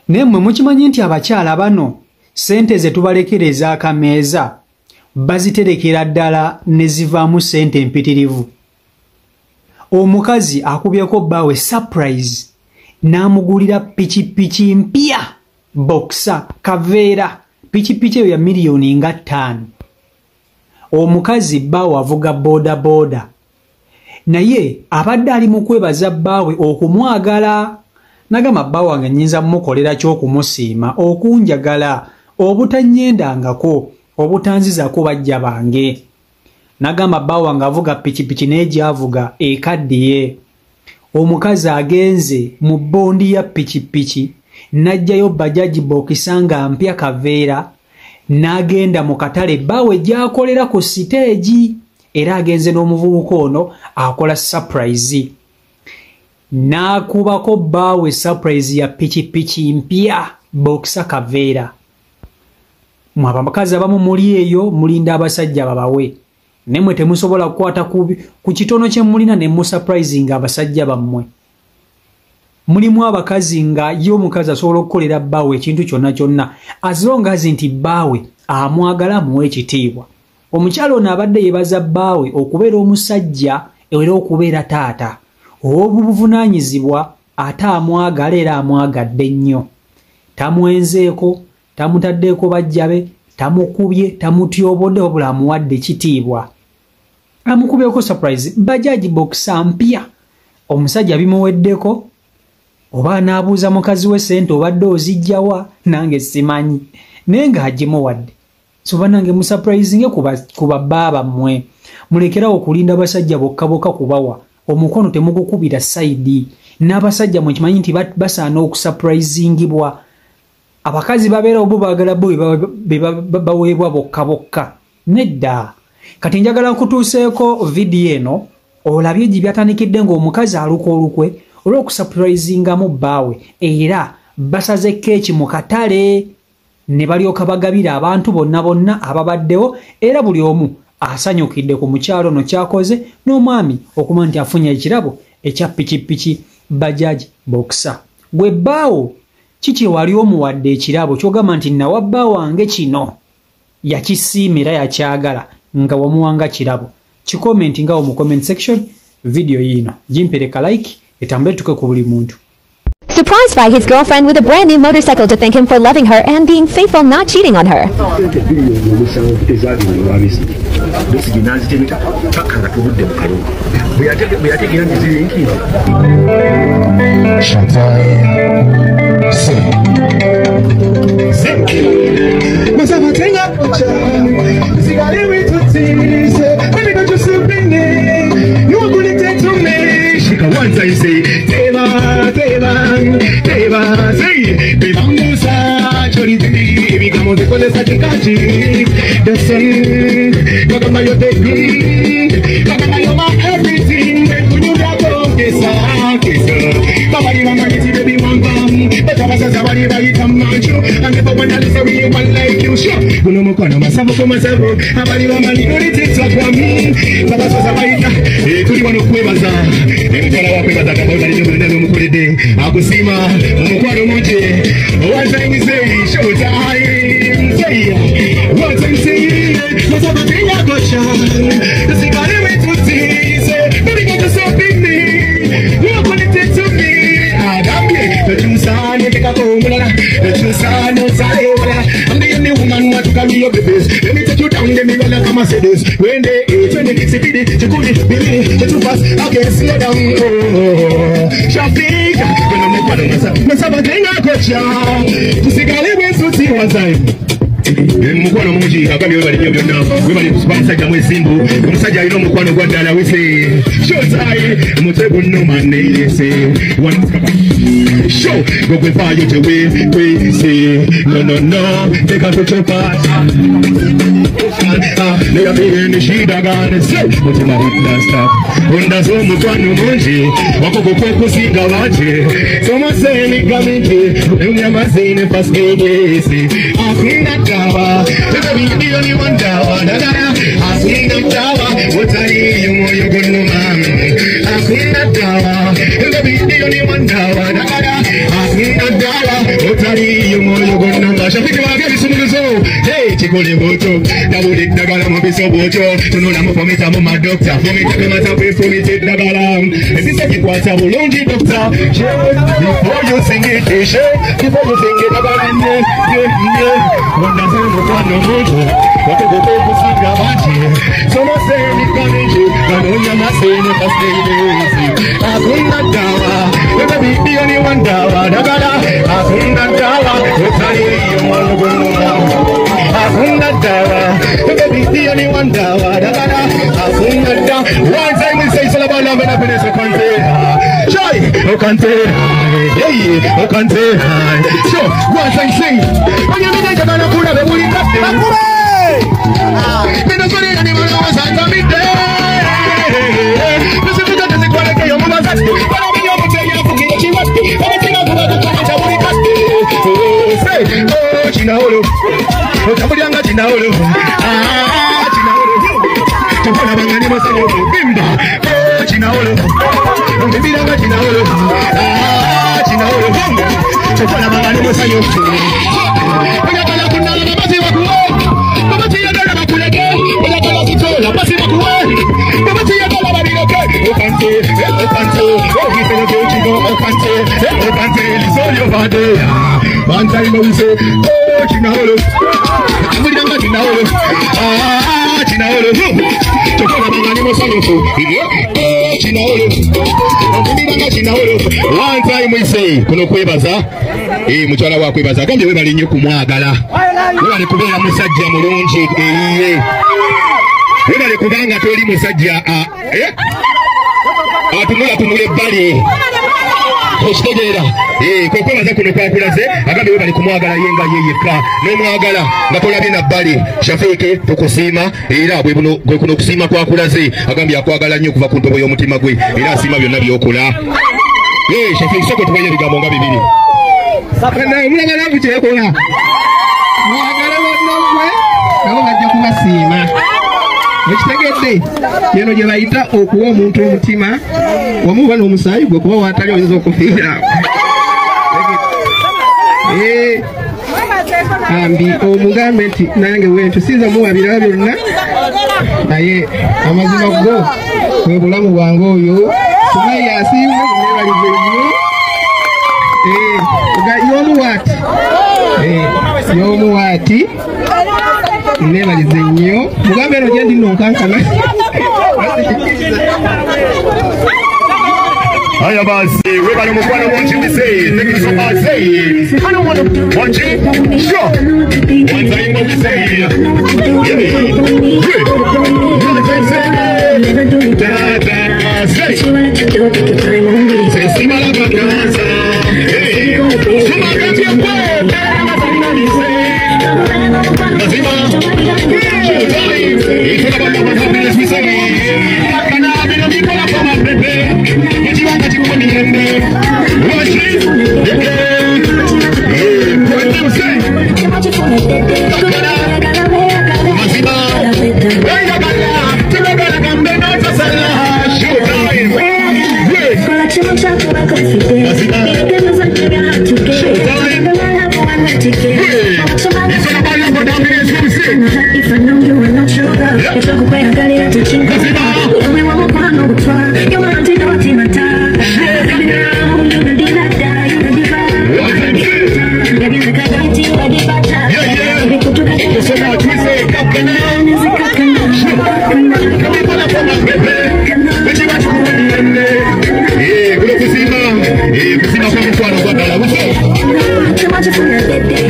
Nemwe mukimanyi nti abakyala bano sente ze tubalekereza akameeza baziterekera ddala ne zivaamu sente mpitirivu. Omukazi akubyeko bbaawe surprise n'amugulira pikipiki mpya boxer kaveera pikipiki eyo ya miliyoni nga 5. Omukazi bbaawe avuga boda boda naye abadde ali mu kwebaza bbaawe okumwagala. Nagamba bbaawe wange nnyinza mmukolera ky'okumusiima okunjagala obutanyendangako obutanzizako bajja bange. Nagamba bbaawe wange avuga pikipiki naye gy'avuga ekaddiye. Omukazi agenze mu bondi ya pikipiki n'ajjayo bajaji bokisa nga mpya kaveera n'agenda mu katale bbaawe gy'akolera ku siteegi era agenze n'omuvubuka ono akola surprise. N'akubako bbaawe surprise ya pikipiki mpya bokisa kaveera. Mwaba bakazi abamu muli eyo mulinda abasajja babawe. Nemwe temusobola kukwata ku kitono kye mulina ne mu surprising abasajja bammwe. Mulimu abakazi nga ye omukazi asobola okukolera bbaawe ekintu kyonna kyonna as long as nti bbaawe amwagala muwe ekitiibwa. Omukyala ono abadde yebaza bbaawe okubeera omusajja era okubeera taata obuvunaanyizibwa ate amwagala era amwagadde nnyo. Tamwenzeeko, tamutaddeeko bajjabe, tamukubye, tamutyobodde wabula amuwadde kitiibwa. Amukubyeko surprise bajaji boxer mpya. Omusajja bimuweddeko oba n'abuuza mukazi we sente obadde ozijjawa nange simanyi naye ng'agimuwadde. So nange musurprisinge kuba baba mmwe. Mulekerawo okulinda basajja bokka bokka kubawa. Omukono temugukubira saidi. N'abasajja mwe kimanyi nti basaana okusurprisingibwa. Abakazi babeera obo baagala bo baweebwa bokka bokka. Nedda. Kati njagala nkutuuseeko video eno olabye gye byatandikidde ng'omukazi aluka olukwe olw'okusurprisingamu bbaawe era basaze keeki mu katale ne balyoka bagabira abantu bonna ababaddewo era buli omu asanyukidde ku mukyalo no kyakoze n'omwami okumanya nti afunye ekirabo ekya pikipiki bajaji boxer. Gwe bbaawo kiki wali omuwadde ekirabo kyogamba nti nawa bbaawo wange kino yakisiimira yakyagala nga wamuwanga kirabo. Kikomenti ngawo mu comment section video yino jimpereka like etambule tuke ku buli muntu. Surprised by his girlfriend with a brand new motorcycle to thank him for loving her and being faithful, not cheating on her. Once I say, Teva, say, Bebamusa, Choriti, become the Coles at the Kaji, the sun, Gagamayo baby, Gagamayo everything, when you got on this, Babadi Mama, baby, one bum, but I was a Zabadi by Tamacho, and never one else a one like you, sure. Gunomokano, Masako, Masako, Abadi Mama, it's like one me, Baba Zabaita, everyone of Quevaza. Akusima umukwano muje once I say show time say once I say what's up in your gosha the cigar way to see say baby got to stop in me you want to take to me adambe the chusan you take a comuna the chusan no say I'm the only woman what to carry your babies let me take you down let me roll come and say this when they eat when they see it you could be too fast I can't slow down Shafika when I'm not going to Sabatenga kocha tusigale wesu ti wazai mukwano mungi agambye webali nnyo byonna webali bamusajja mwesimbu omusajja alina omukwano gwa ddala wese shotai mutego nomaneyese wanukaka sho gogwevaayo tewekwese no teka tocopa neyabirene shidagane se mutima hidasta ondazo omukwano mungi wakogokwokusinga banje somasenigaminte enyamazine paskegese akunda dawa baby you only want dawa akunda dawa wotari yumoyo gonuma akunda dawa baby you only want dawa akunda dawa Utari yomoyo gonna shafiki wage bisumuzo. Hey, chikole moto. Dabule dagala mo biso bojo. Tunula mo pomita mo ma doctor. Pomita kama tape pomita dagala. Ebisa kikwata bulungi doctor. Before you sing it, before you sing it dagala ne. Wanda zangu kwa no mojo. Watu gogo kusinga bachi. Sono seni kameji. Kanonya maseni kasteizi. Hakuna dawa. Weka bibi ni wandawa dagala. Hakuna dawa. Utari yomoyo gonna. Hakuna dawa. Weka bibi ni wandawa dagala. Hakuna dawa. One time we say it's all about love and happiness. Joy, Okante, yeah, Okante. So, one time sing. When you make a man of good, we will cut them. Then the animal was at the midday. This is the quality of your mother's house. But I'm in your hotel, you're cooking chiwas. Everything I'm going to cut, I will cut it. Oh, say, oh, Chinaolo. Oh, Tabuanga Chinaolo. Ah, Chinaolo. To put a man animal, Bimba. Oh, Chinaolo. Bimba, Chinaolo. Ah, Chinaolo. To put a man animal, when you're going to put down the body of work, Baba Tia Dara Kuleke, when you're going to go, the body of work, Baba Tia Dara Kuleke, Okante, oh, he's going to go to Okante, Okante, it's all your body. One time we say, oh, Chinaolo, Chinaolo, ah, Chinaolo, to put a man animal, oh, Chinaolo, Chinaolo. One time we say, Kunokwebaza, Muchara wa kwebaza, kandi webali nnyo kumwagala. Webali kubeera musajja mulungi, webali kubanga toli musajja, atunula ebbali. Okitegeera, kwe kwebaza kuno kwakulaze, agambe webali kumwagala yenga yeyeka, n'omwagala nga tolabye na bbali. Shafiiki tukusiima, era gwe kuno okusiima kwakulaze, agambye akwagala nnyo okuva ku ntobo y'omutima gwe, era asiima byonna by'okola. Shafiiki soko tubaye ebigambo nga bibiri. Sapena mulanga langu chekola. Mwagala wannamwe nabo bajja kubasiima. Ekitegedde yeno gye bayita okuwa omuntu omutima wamuba n'omusaayi gwe kuba watali oyinza okufiira. Ambi omugambe nti nange wentusinza muwabira byonna naye amazima go bwe bulamu bwange oyo Sumaya asiimwe nebalize nnyo. Yomuwati nebalize nnyo mugambe eno gye ndi nonkankana. Hiya, boss. We're going to want you to say. Thank you so much. Say. I don't want to watch it. Sure. One time what we say. Give me. Good. Say. Say. See my love. Hey. See my love. Your boy. Nazima. It's about the happiness we say. Can I be the people of my baby? If I know you are not sure, if I go away, I got it to change. We won't go on no tour. You want to know what's in my time. You're the diva, you're the diva. You're the diva, you're the diva. Yeah. So now we say, Kakana. Yeah, good to see you. Yeah, to see you from the front of the what's up? Too much for your day.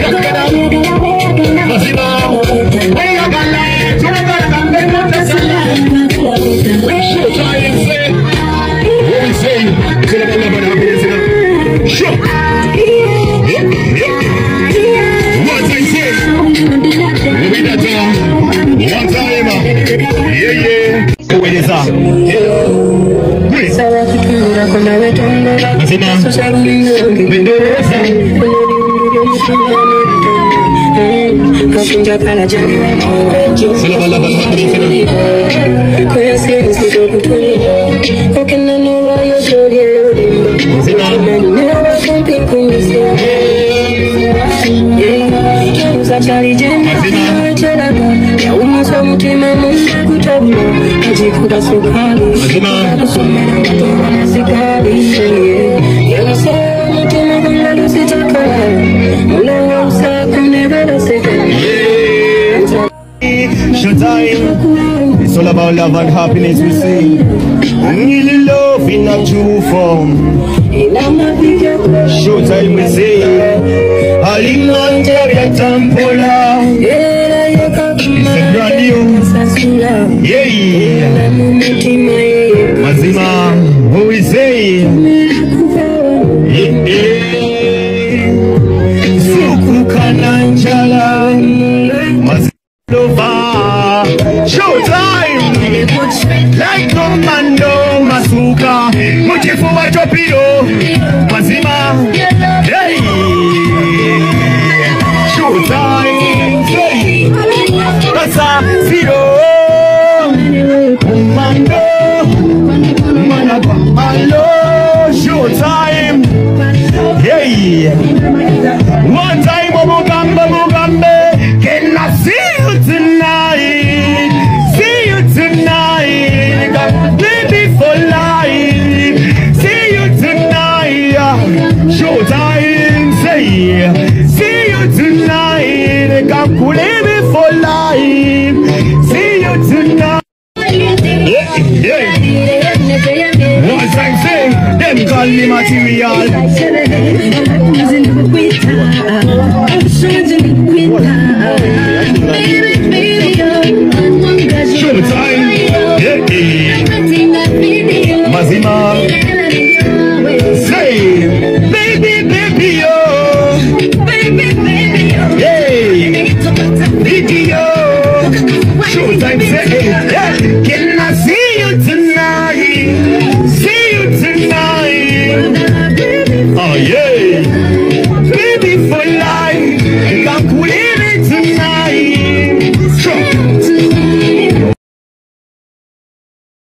Showtime, it's all about love and happiness we sing. Really love in a true form. Showtime we sing. Alimante Tampola. It's a brand new. Yeah. Mazima, who we say? Suku Kananjala. Mazima. Showtime, like Commando Masuka, Muchifu wa Torpedo, Mazima, hey, Showtime, hey, Rasa Zero, Commando, Manapalo, Showtime, hey, one time Mugambe, can I see? Baby for life, see you tonight. Showtime, say, see you tonight. Come baby for life, see you tonight. One time say, them call me material. Showtime, Mazima, say, baby, oh, hey, video, Showtime, say, yeah, can I see you tonight?